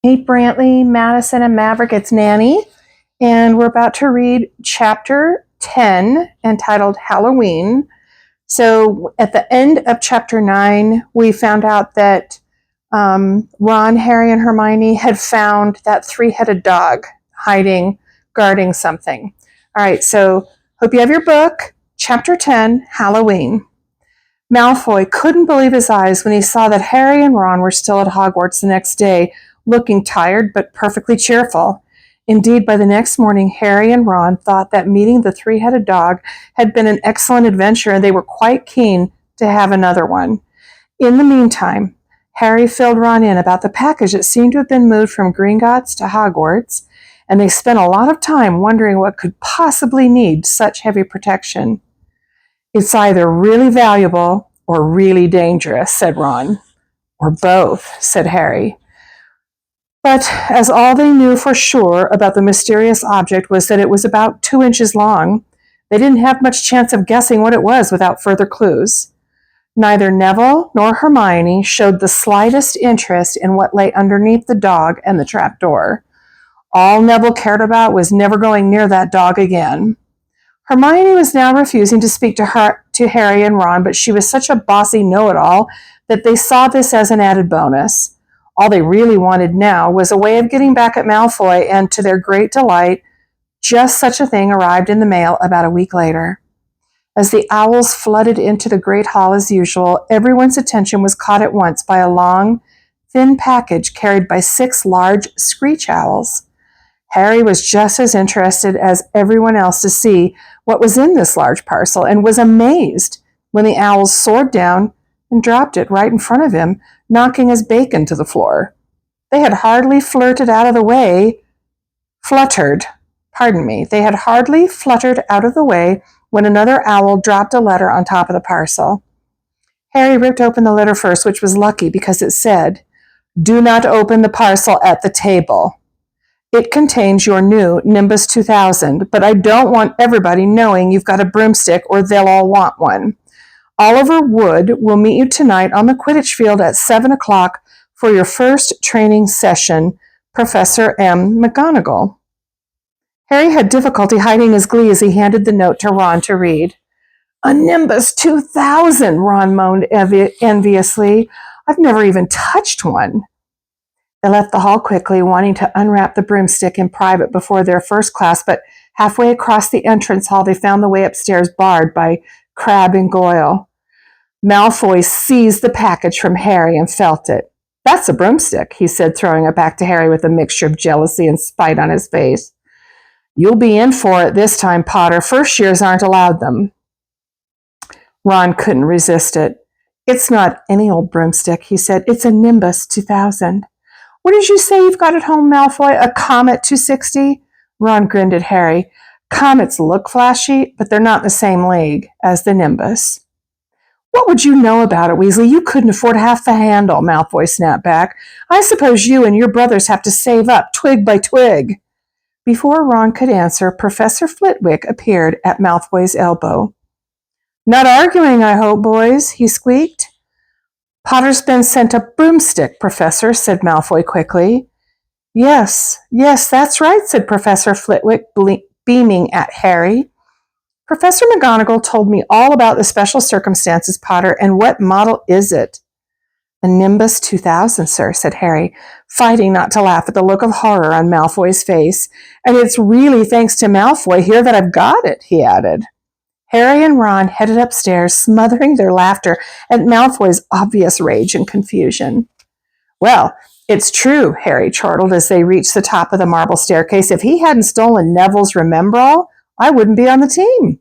Hey, Brantley, Madison, and Maverick, it's Nanny, and we're about to read chapter 10 entitled Halloween. So, at the end of chapter 9, we found out that Ron, Harry, and Hermione had found that three-headed dog hiding, guarding something. All right, so hope you have your book, chapter 10, Halloween. Malfoy couldn't believe his eyes when he saw that Harry and Ron were still at Hogwarts the next day, looking tired but perfectly cheerful. Indeed, by the next morning, Harry and Ron thought that meeting the three-headed dog had been an excellent adventure, and they were quite keen to have another one. In the meantime, Harry filled Ron in about the package that seemed to have been moved from Gringotts to Hogwarts, and they spent a lot of time wondering what could possibly need such heavy protection. "It's either really valuable or really dangerous," said Ron. "Or both," said Harry. But as all they knew for sure about the mysterious object was that it was about 2 inches long, they didn't have much chance of guessing what it was without further clues. Neither Neville nor Hermione showed the slightest interest in what lay underneath the dog and the trapdoor. All Neville cared about was never going near that dog again. Hermione was now refusing to speak to Harry and Ron, but she was such a bossy know-it-all that they saw this as an added bonus. All they really wanted now was a way of getting back at Malfoy, and to their great delight, just such a thing arrived in the mail about a week later. As the owls flooded into the great hall as usual, everyone's attention was caught at once by a long, thin package carried by 6 large screech owls. Harry was just as interested as everyone else to see what was in this large parcel, and was amazed when the owls soared down and dropped it right in front of him, knocking his bacon to the floor. They had hardly fluttered out of the way when another owl dropped a letter on top of the parcel. Harry ripped open the letter first, which was lucky because it said, "Do not open the parcel at the table. It contains your new Nimbus 2000, but I don't want everybody knowing you've got a broomstick or they'll all want one. Oliver Wood will meet you tonight on the Quidditch field at 7 o'clock for your first training session. Professor M. McGonagall." Harry had difficulty hiding his glee as he handed the note to Ron to read. "A Nimbus 2000, Ron moaned enviously. "I've never even touched one." They left the hall quickly, wanting to unwrap the broomstick in private before their first class, but halfway across the entrance hall they found the way upstairs barred by Crabbe and Goyle. Malfoy seized the package from Harry and felt it. "That's a broomstick," he said, throwing it back to Harry with a mixture of jealousy and spite on his face. "You'll be in for it this time, Potter. First years aren't allowed them." Ron couldn't resist it. "It's not any old broomstick," he said. "It's a Nimbus 2000. "What did you say you've got at home, Malfoy? A Comet 260? Ron grinned at Harry. "Comets look flashy, but they're not in the same league as the Nimbus." "What would you know about it, Weasley? You couldn't afford half the handle," Malfoy snapped back. "I suppose you and your brothers have to save up, twig by twig." Before Ron could answer, Professor Flitwick appeared at Malfoy's elbow. "Not arguing, I hope, boys," he squeaked. "Potter's been sent a broomstick, Professor," said Malfoy quickly. Yes, that's right," said Professor Flitwick, beaming at Harry. "Professor McGonagall told me all about the special circumstances, Potter, and what model is it?" "A Nimbus 2000, sir," said Harry, fighting not to laugh at the look of horror on Malfoy's face. "And it's really thanks to Malfoy here that I've got it," he added. Harry and Ron headed upstairs, smothering their laughter at Malfoy's obvious rage and confusion. "Well, it's true," Harry chortled as they reached the top of the marble staircase. "If he hadn't stolen Neville's Remembrall, I wouldn't be on the team."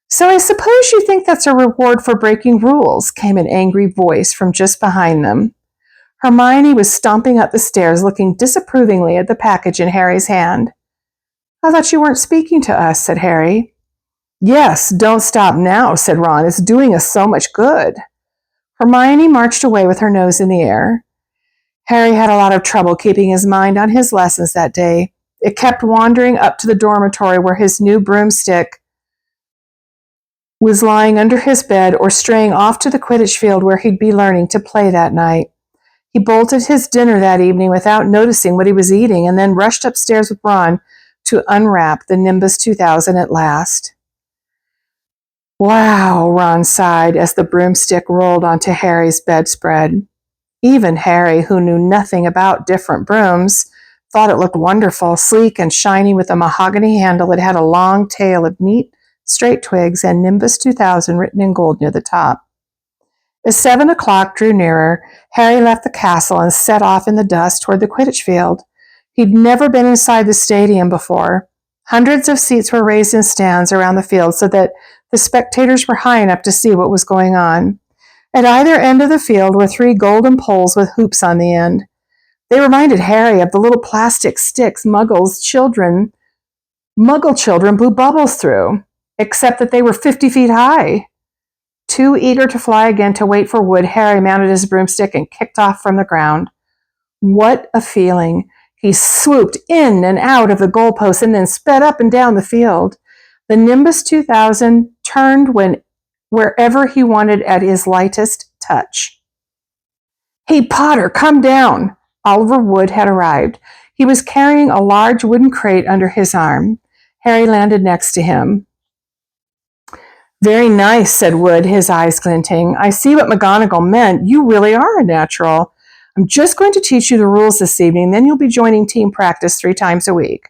"So I suppose you think that's a reward for breaking rules," came an angry voice from just behind them. Hermione was stomping up the stairs, looking disapprovingly at the package in Harry's hand. "I thought you weren't speaking to us," said Harry. "Yes, don't stop now," said Ron. "It's doing us so much good." Hermione marched away with her nose in the air. Harry had a lot of trouble keeping his mind on his lessons that day. It kept wandering up to the dormitory where his new broomstick was lying under his bed, or straying off to the Quidditch field where he'd be learning to play that night. He bolted his dinner that evening without noticing what he was eating and then rushed upstairs with Ron to unwrap the Nimbus 2000 at last. Wow, Ron sighed as the broomstick rolled onto Harry's bedspread. Even Harry, who knew nothing about different brooms, thought it looked wonderful, sleek and shiny with a mahogany handle that had a long tail of neat, straight twigs and Nimbus 2000 written in gold near the top. As 7 o'clock drew nearer, Harry left the castle and set off in the dust toward the Quidditch field. He'd never been inside the stadium before. Hundreds of seats were raised in stands around the field so that the spectators were high enough to see what was going on. At either end of the field were 3 golden poles with hoops on the end. They reminded Harry of the little plastic sticks Muggle children blew bubbles through, except that they were 50 feet high. Too eager to fly again to wait for Wood, Harry mounted his broomstick and kicked off from the ground. What a feeling! He swooped in and out of the goalposts and then sped up and down the field. The Nimbus 2000 turned wherever he wanted at his lightest touch. "Hey, Potter, come down!" Oliver Wood had arrived. He was carrying a large wooden crate under his arm. Harry landed next to him. "Very nice," said Wood, his eyes glinting. "I see what McGonagall meant. You really are a natural. I'm just going to teach you the rules this evening, then you'll be joining team practice 3 times a week."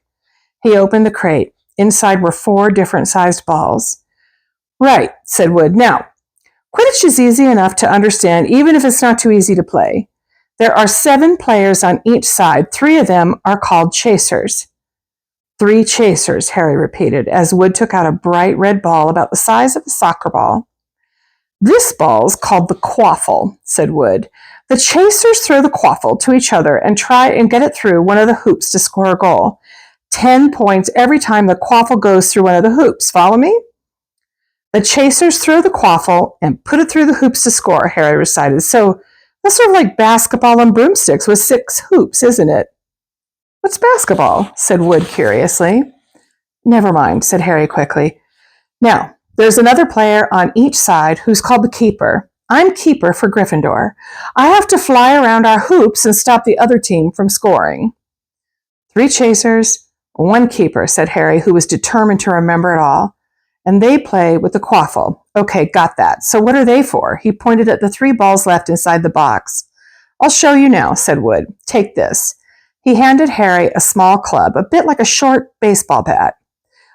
He opened the crate. Inside were 4 different-sized balls. "Right," said Wood. "Now, Quidditch is easy enough to understand, even if it's not too easy to play. There are 7 players on each side. 3 of them are called chasers." 3 chasers, Harry repeated, as Wood took out a bright red ball about the size of a soccer ball. "This ball's called the quaffle," said Wood. "The chasers throw the quaffle to each other and try and get it through one of the hoops to score a goal. 10 points every time the quaffle goes through one of the hoops. Follow me?" "The chasers throw the quaffle and put it through the hoops to score," Harry recited. "So that's sort of like basketball and broomsticks with 6 hoops, isn't it?" "What's basketball?" said Wood curiously. "Never mind," said Harry quickly. "Now, there's another player on each side who's called the keeper. I'm keeper for Gryffindor. I have to fly around our hoops and stop the other team from scoring." 3 chasers, 1 keeper, said Harry, who was determined to remember it all. "And they play with the quaffle." "Okay, got that. So what are they for?" He pointed at the 3 balls left inside the box. "I'll show you now," said Wood. "Take this." He handed Harry a small club, a bit like a short baseball bat.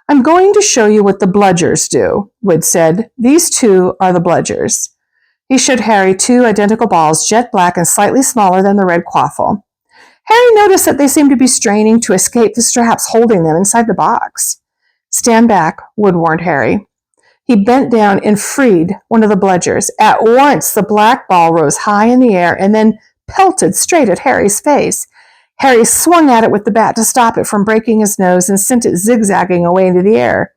"I'm going to show you what the bludgers do," Wood said. "These 2 are the bludgers." He showed Harry 2 identical balls, jet black and slightly smaller than the red quaffle. Harry noticed that they seemed to be straining to escape the straps holding them inside the box. "Stand back," Wood warned Harry. He bent down and freed one of the bludgers. At once, the black ball rose high in the air and then pelted straight at Harry's face. Harry swung at it with the bat to stop it from breaking his nose and sent it zigzagging away into the air.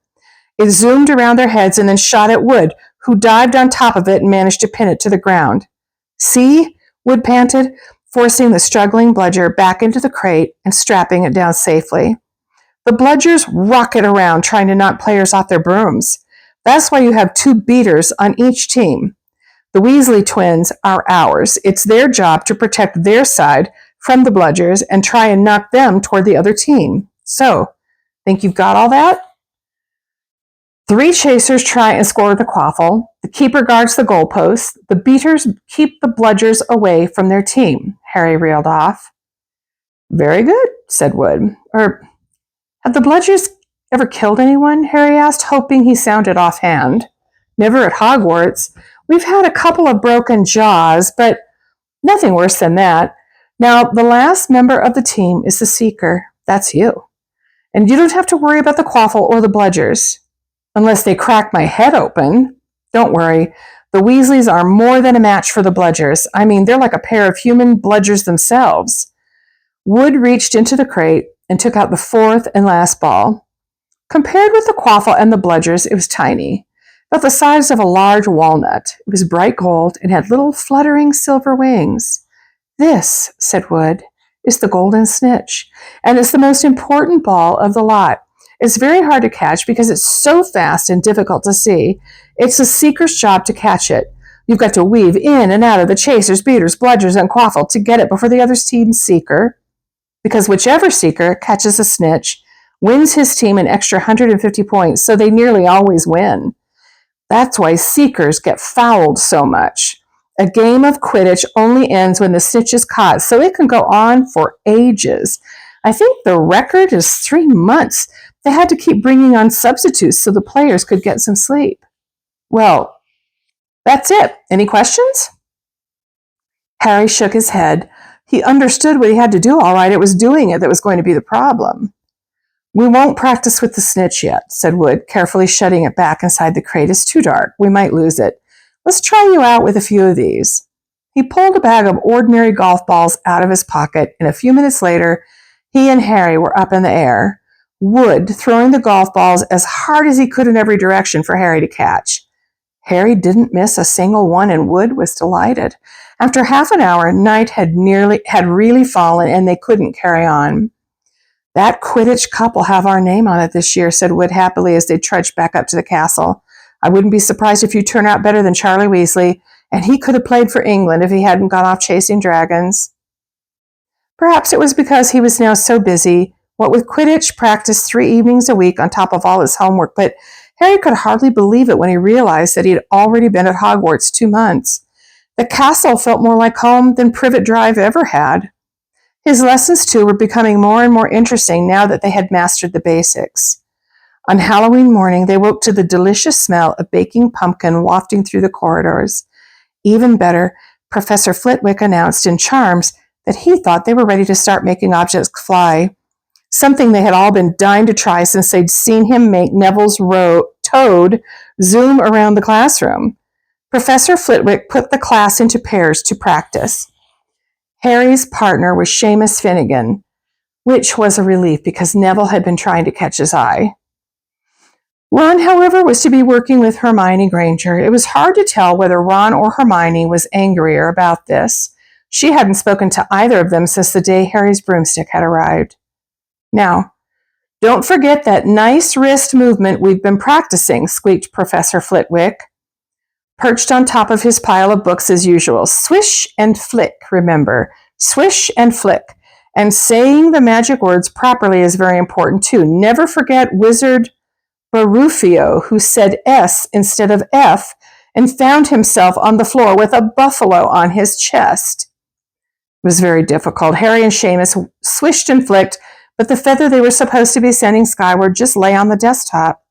It zoomed around their heads and then shot at Wood, who dived on top of it and managed to pin it to the ground. "See?" Wood panted, forcing the struggling bludger back into the crate and strapping it down safely. "The bludgers rocket around trying to knock players off their brooms. That's why you have 2 beaters on each team. The Weasley twins are ours. It's their job to protect their side from the bludgers and try and knock them toward the other team. So, think you've got all that?" 3 chasers try and score the quaffle. The keeper guards the goalposts. The beaters keep the bludgers away from their team, Harry reeled off. "Very good," said Wood. Have the bludgers ever killed anyone?" Harry asked, hoping he sounded offhand. "Never at Hogwarts. We've had a couple of broken jaws, but nothing worse than that. Now, the last member of the team is the Seeker. That's you. And you don't have to worry about the quaffle or the bludgers. Unless they crack my head open. Don't worry. The Weasleys are more than a match for the bludgers. I mean, they're like a pair of human bludgers themselves." Wood reached into the crate and took out the 4th and last ball. Compared with the quaffle and the bludgers, it was tiny, about the size of a large walnut. It was bright gold and had little fluttering silver wings. "This," said Wood, "is the golden snitch, and it's the most important ball of the lot. It's very hard to catch because it's so fast and difficult to see. It's the Seeker's job to catch it. You've got to weave in and out of the chasers, beaters, bludgers, and quaffle to get it before the other team's seeker, because whichever seeker catches a snitch wins his team an extra 150 points, so they nearly always win. That's why seekers get fouled so much. A game of Quidditch only ends when the snitch is caught, so it can go on for ages. I think the record is 3 months. They had to keep bringing on substitutes so the players could get some sleep. Well, that's it. Any questions? Harry shook his head. He understood what he had to do all right. It was doing it that was going to be the problem. We won't practice with the snitch yet, said Wood, carefully shutting it back inside the crate. It's too dark. We might lose it. Let's try you out with a few of these. He pulled a bag of ordinary golf balls out of his pocket, and a few minutes later, he and Harry were up in the air, Wood throwing the golf balls as hard as he could in every direction for Harry to catch. Harry didn't miss a single one, and Wood was delighted. After half an hour, night had really fallen, and they couldn't carry on. That Quidditch cup will have our name on it this year, said Wood happily as they trudged back up to the castle. I wouldn't be surprised if you turn out better than Charlie Weasley, and he could have played for England if he hadn't gone off chasing dragons. Perhaps it was because he was now so busy, what with Quidditch practice 3 evenings a week on top of all his homework, but Harry could hardly believe it when he realized that he had already been at Hogwarts 2 months. The castle felt more like home than Privet Drive ever had. His lessons, too, were becoming more and more interesting now that they had mastered the basics. On Halloween morning, they woke to the delicious smell of baking pumpkin wafting through the corridors. Even better, Professor Flitwick announced in Charms that he thought they were ready to start making objects fly, something they had all been dying to try since they'd seen him make Neville's toad zoom around the classroom. Professor Flitwick put the class into pairs to practice. Harry's partner was Seamus Finnegan, which was a relief because Neville had been trying to catch his eye. Ron, however, was to be working with Hermione Granger. It was hard to tell whether Ron or Hermione was angrier about this. She hadn't spoken to either of them since the day Harry's broomstick had arrived. Now, don't forget that nice wrist movement we've been practicing, squeaked Professor Flitwick, perched on top of his pile of books as usual. Swish and flick, remember. Swish and flick. And saying the magic words properly is very important, too. Never forget Wizard Barufio, who said S instead of F and found himself on the floor with a buffalo on his chest. It was very difficult. Harry and Seamus swished and flicked, but the feather they were supposed to be sending skyward just lay on the desktop.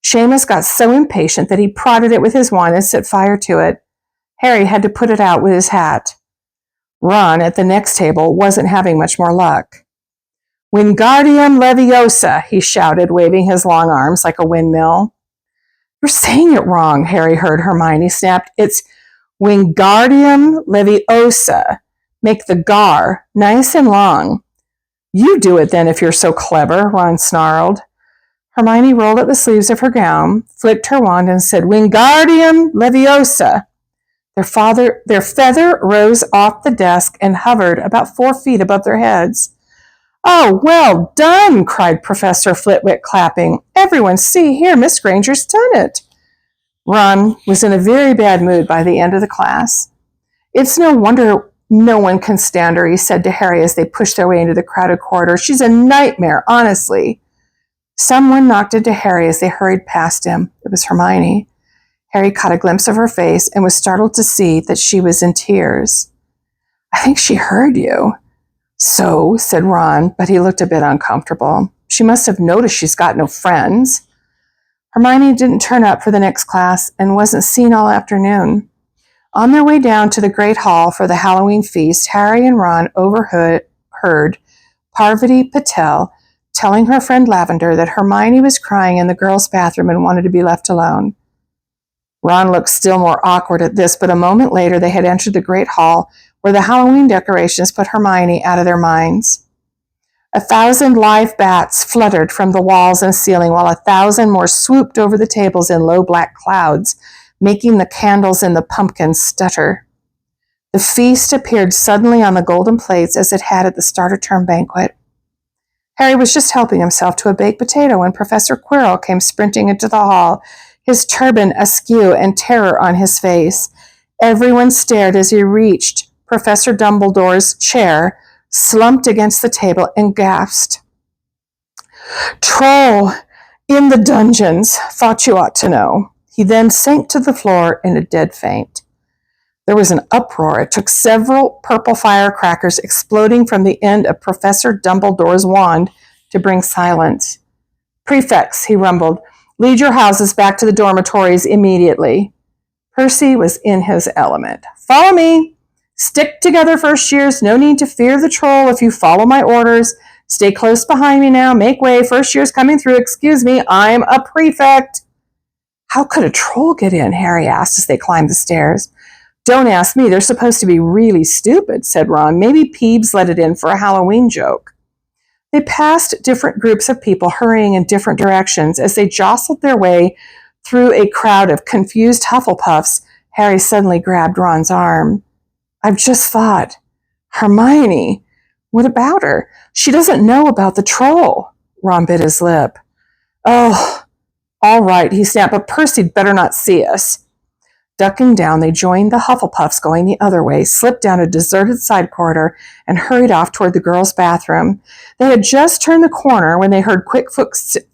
Seamus got so impatient that he prodded it with his wand and set fire to it. Harry had to put it out with his hat. Ron, at the next table, wasn't having much more luck. Wingardium Leviosa, he shouted, waving his long arms like a windmill. You're saying it wrong, Harry heard Hermione snapped. It's Wingardium Leviosa. Make the gar nice and long. You do it then if you're so clever, Ron snarled. Hermione rolled up the sleeves of her gown, flicked her wand, and said, Wingardium Leviosa. Their feather rose off the desk and hovered about 4 feet above their heads. Oh, well done, cried Professor Flitwick, clapping. Everyone see here, Miss Granger's done it. Ron was in a very bad mood by the end of the class. It's no wonder no one can stand her, he said to Harry as they pushed their way into the crowded corridor. She's a nightmare, honestly. Someone knocked into Harry as they hurried past him. It was Hermione. Harry caught a glimpse of her face and was startled to see that she was in tears. I think she heard you. So, said Ron, but he looked a bit uncomfortable. She must have noticed she's got no friends. Hermione didn't turn up for the next class and wasn't seen all afternoon. On their way down to the Great Hall for the Halloween feast, Harry and Ron overheard Parvati Patel telling her friend Lavender that Hermione was crying in the girls' bathroom and wanted to be left alone. Ron looked still more awkward at this, but a moment later they had entered the Great Hall where the Halloween decorations put Hermione out of their minds. 1,000 live bats fluttered from the walls and ceiling, while 1,000 more swooped over the tables in low black clouds, making the candles in the pumpkins stutter. The feast appeared suddenly on the golden plates as it had at the starter term banquet. Harry was just helping himself to a baked potato when Professor Quirrell came sprinting into the hall, his turban askew and terror on his face. Everyone stared as he reached Professor Dumbledore's chair, slumped against the table, and gasped. "Troll! In the dungeons! Thought you ought to know." He then sank to the floor in a dead faint. There was an uproar. It took several purple firecrackers exploding from the end of Professor Dumbledore's wand to bring silence. "Prefects," he rumbled, "lead your houses back to the dormitories immediately." Percy was in his element. "Follow me. Stick together, first years. No need to fear the troll if you follow my orders. Stay close behind me now. Make way. First years coming through. Excuse me, I'm a prefect." "How could a troll get in?" Harry asked as they climbed the stairs. "Don't ask me. They're supposed to be really stupid," said Ron. "Maybe Peeves let it in for a Halloween joke." They passed different groups of people hurrying in different directions. As they jostled their way through a crowd of confused Hufflepuffs, Harry suddenly grabbed Ron's arm. "I've just thought. Hermione. What about her? She doesn't know about the troll." Ron bit his lip. "Oh, all right," he snapped, "but Percy'd better not see us." Ducking down, they joined the Hufflepuffs going the other way, slipped down a deserted side corridor, and hurried off toward the girls' bathroom. They had just turned the corner when they heard quick footsteps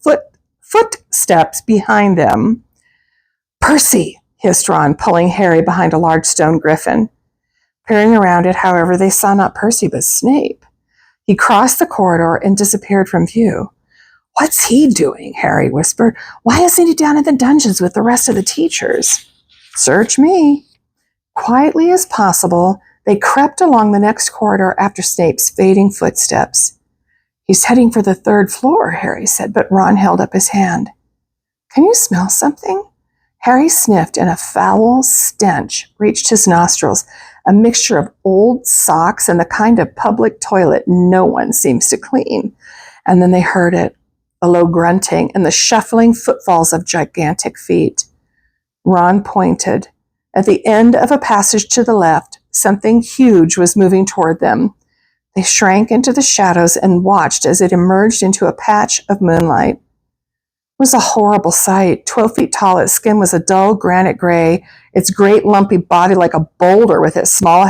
behind them. "Percy!" hissed Ron, pulling Harry behind a large stone griffin. Peering around it, however, they saw not Percy but Snape. He crossed the corridor and disappeared from view. "What's he doing?" Harry whispered. "Why isn't he down in the dungeons with the rest of the teachers?" "Search me." Quietly as possible, they crept along the next corridor after Snape's fading footsteps. "He's heading for the 3rd floor," Harry said, but Ron held up his hand. "Can you smell something?" Harry sniffed, and a foul stench reached his nostrils, a mixture of old socks and the kind of public toilet no one seems to clean. And then they heard it, a low grunting and the shuffling footfalls of gigantic feet. Ron pointed. At the end of a passage to the left, something huge was moving toward them. They shrank into the shadows and watched as it emerged into a patch of moonlight. It was a horrible sight. 12 feet tall, its skin was a dull granite gray, its great lumpy body like a boulder with its small,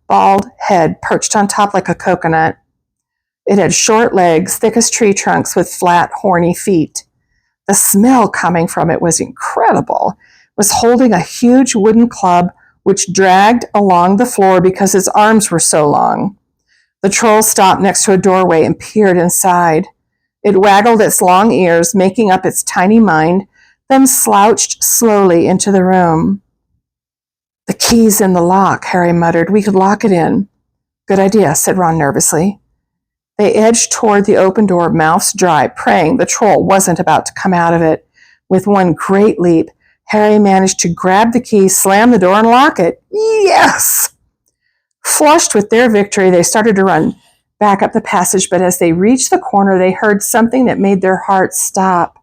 bald head perched on top like a coconut. It had short legs, thick as tree trunks, with flat, horny feet. The smell coming from it was incredible. It was holding a huge wooden club which dragged along the floor because its arms were so long. The troll stopped next to a doorway and peered inside. It waggled its long ears, making up its tiny mind, then slouched slowly into the room. "The key's in the lock," Harry muttered. "We could lock it in." "Good idea," said Ron nervously. They edged toward the open door, mouths dry, praying the troll wasn't about to come out of it. With one great leap, Harry managed to grab the key, slam the door, and lock it. Yes! Flushed with their victory, they started to run back up the passage, but as they reached the corner, they heard something that made their hearts stop.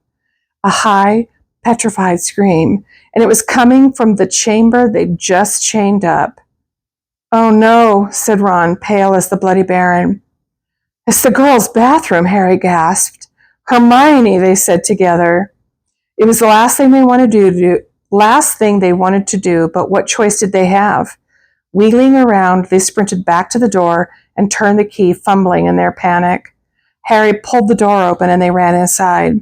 A high, petrified scream, and it was coming from the chamber they'd just chained up. "Oh no," said Ron, pale as the Bloody Baron. "It's the girls' bathroom," Harry gasped. "Hermione," they said together. It was the last thing they wanted to do, but what choice did they have? Wheeling around, they sprinted back to the door and turned the key, fumbling in their panic. Harry pulled the door open and they ran inside.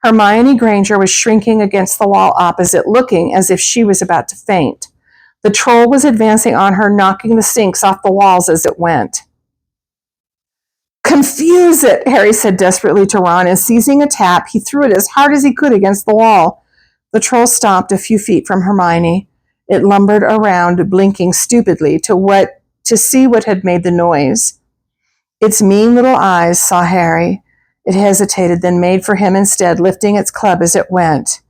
Hermione Granger was shrinking against the wall opposite, looking as if she was about to faint. The troll was advancing on her, knocking the sinks off the walls as it went. "Confuse it," Harry said desperately to Ron, and seizing a tap, he threw it as hard as he could against the wall. The troll stopped a few feet from Hermione. It lumbered around, blinking stupidly to see what had made the noise. Its mean little eyes saw Harry. It hesitated, then made for him instead, lifting its club as it went.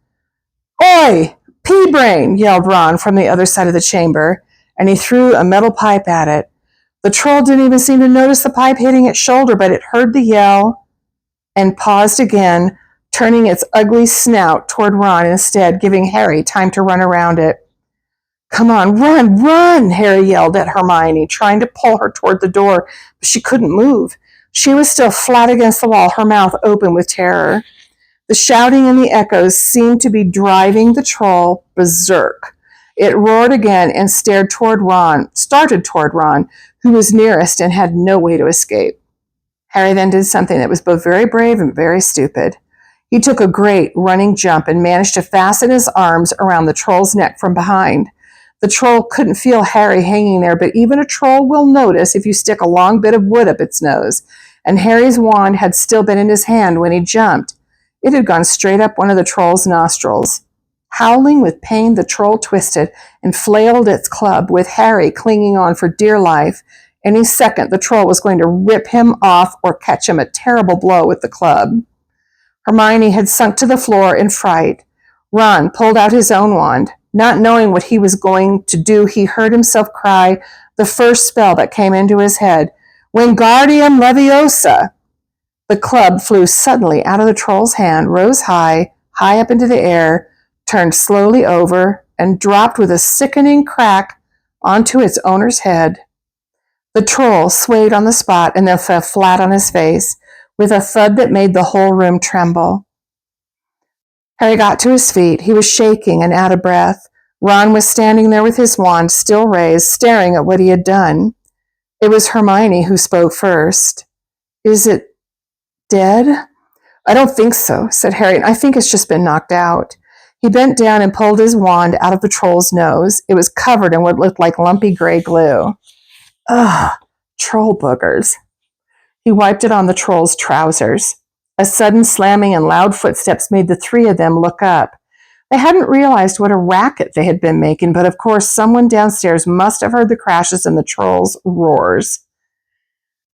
"Oi! Pea-brain!" yelled Ron from the other side of the chamber, and he threw a metal pipe at it. The troll didn't even seem to notice the pipe hitting its shoulder, but it heard the yell and paused again, turning its ugly snout toward Ron instead, giving Harry time to run around it. "Come on, run, run!" Harry yelled at Hermione, trying to pull her toward the door, but she couldn't move. She was still flat against the wall, her mouth open with terror. The shouting and the echoes seemed to be driving the troll berserk. It roared again and started toward Ron, who was nearest and had no way to escape. Harry then did something that was both very brave and very stupid. He took a great running jump and managed to fasten his arms around the troll's neck from behind. The troll couldn't feel Harry hanging there, but even a troll will notice if you stick a long bit of wood up its nose, and Harry's wand had still been in his hand when he jumped. It had gone straight up one of the troll's nostrils. Howling with pain, the troll twisted and flailed its club, with Harry clinging on for dear life. Any second, the troll was going to rip him off or catch him a terrible blow with the club. Hermione had sunk to the floor in fright. Ron pulled out his own wand. Not knowing what he was going to do, he heard himself cry the first spell that came into his head, Wingardium Leviosa. The club flew suddenly out of the troll's hand, rose high up into the air, turned slowly over, and dropped with a sickening crack onto its owner's head. The troll swayed on the spot and then fell flat on his face, with a thud that made the whole room tremble. Harry got to his feet. He was shaking and out of breath. Ron was standing there with his wand still raised, staring at what he had done. It was Hermione who spoke first. "Is it dead?" "I don't think so," said Harry. "I think it's just been knocked out." He bent down and pulled his wand out of the troll's nose. It was covered in what looked like lumpy gray glue. Ugh, troll boogers. He wiped it on the troll's trousers. A sudden slamming and loud footsteps made the three of them look up. They hadn't realized what a racket they had been making, but of course someone downstairs must have heard the crashes and the troll's roars.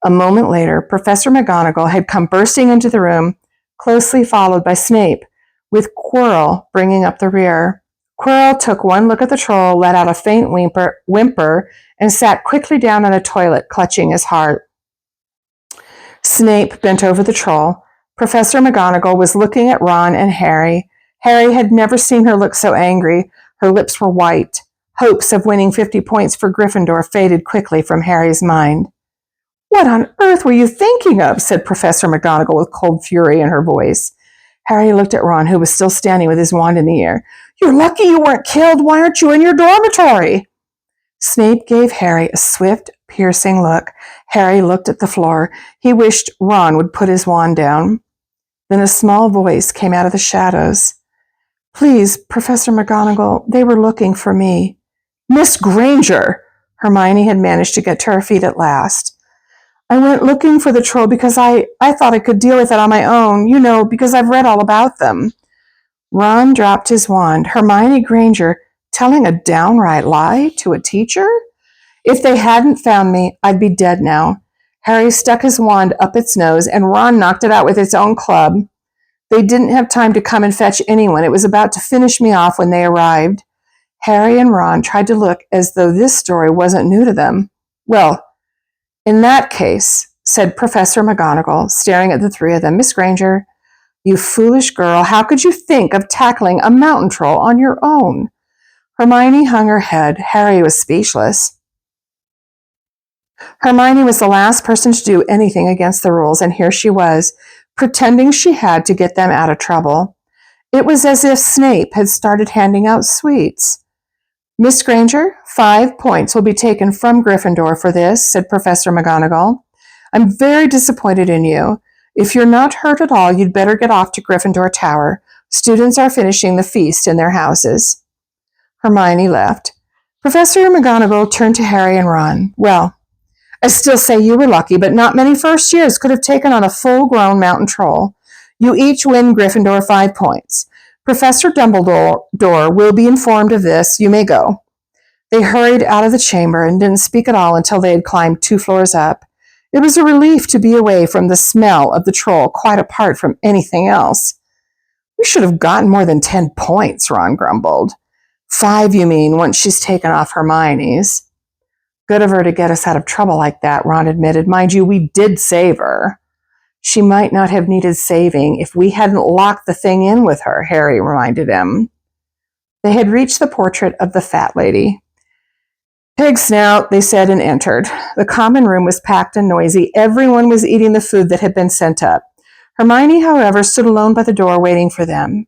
A moment later, Professor McGonagall had come bursting into the room, closely followed by Snape, with Quirrell bringing up the rear. Quirrell took one look at the troll, let out a faint whimper, and sat quickly down on a toilet, clutching his heart. Snape bent over the troll. Professor McGonagall was looking at Ron and Harry. Harry had never seen her look so angry. Her lips were white. Hopes of winning 50 points for Gryffindor faded quickly from Harry's mind. "What on earth were you thinking of?" said Professor McGonagall with cold fury in her voice. Harry looked at Ron, who was still standing with his wand in the air. "You're lucky you weren't killed. Why aren't you in your dormitory?" Snape gave Harry a swift, piercing look. Harry looked at the floor. He wished Ron would put his wand down. Then a small voice came out of the shadows. "Please, Professor McGonagall, they were looking for me." "Miss Granger!" Hermione had managed to get to her feet at last. "I went looking for the troll because I thought I could deal with it on my own, because I've read all about them." Ron dropped his wand. Hermione Granger telling a downright lie to a teacher? "If they hadn't found me, I'd be dead now." Harry stuck his wand up its nose, and Ron knocked it out with its own club. "They didn't have time to come and fetch anyone. It was about to finish me off when they arrived." Harry and Ron tried to look as though this story wasn't new to them. "Well, in that case," said Professor McGonagall, staring at the three of them, "Miss Granger, you foolish girl, how could you think of tackling a mountain troll on your own?" Hermione hung her head. Harry was speechless. Hermione was the last person to do anything against the rules, and here she was, pretending she had to get them out of trouble. It was as if Snape had started handing out sweets. "Miss Granger, 5 points will be taken from Gryffindor for this," said Professor McGonagall. "I'm very disappointed in you. If you're not hurt at all, you'd better get off to Gryffindor Tower. Students are finishing the feast in their houses." Hermione left. Professor McGonagall turned to Harry and Ron. "Well, I still say you were lucky, but not many first years could have taken on a full-grown mountain troll. You each win Gryffindor 5 points. Professor Dumbledore will be informed of this. You may go." They hurried out of the chamber and didn't speak at all until they had climbed 2 floors up. It was a relief to be away from the smell of the troll, quite apart from anything else. "We should have gotten more than 10 points, Ron grumbled. 5, you mean, once she's taken off Hermione's." "Good of her to get us out of trouble like that," Ron admitted. "Mind you, we did save her." "She might not have needed saving if we hadn't locked the thing in with her," Harry reminded him. They had reached the portrait of the fat lady. "Pig snout," they said, and entered. The common room was packed and noisy. Everyone was eating the food that had been sent up. Hermione, however, stood alone by the door waiting for them.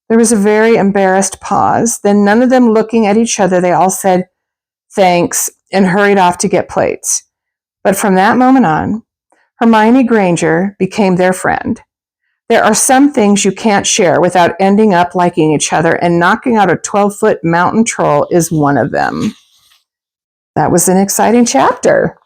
There was a very embarrassed pause. Then, none of them looking at each other, they all said thanks and hurried off to get plates. But from that moment on, Hermione Granger became their friend. There are some things you can't share without ending up liking each other, and knocking out a 12-foot mountain troll is one of them. That was an exciting chapter.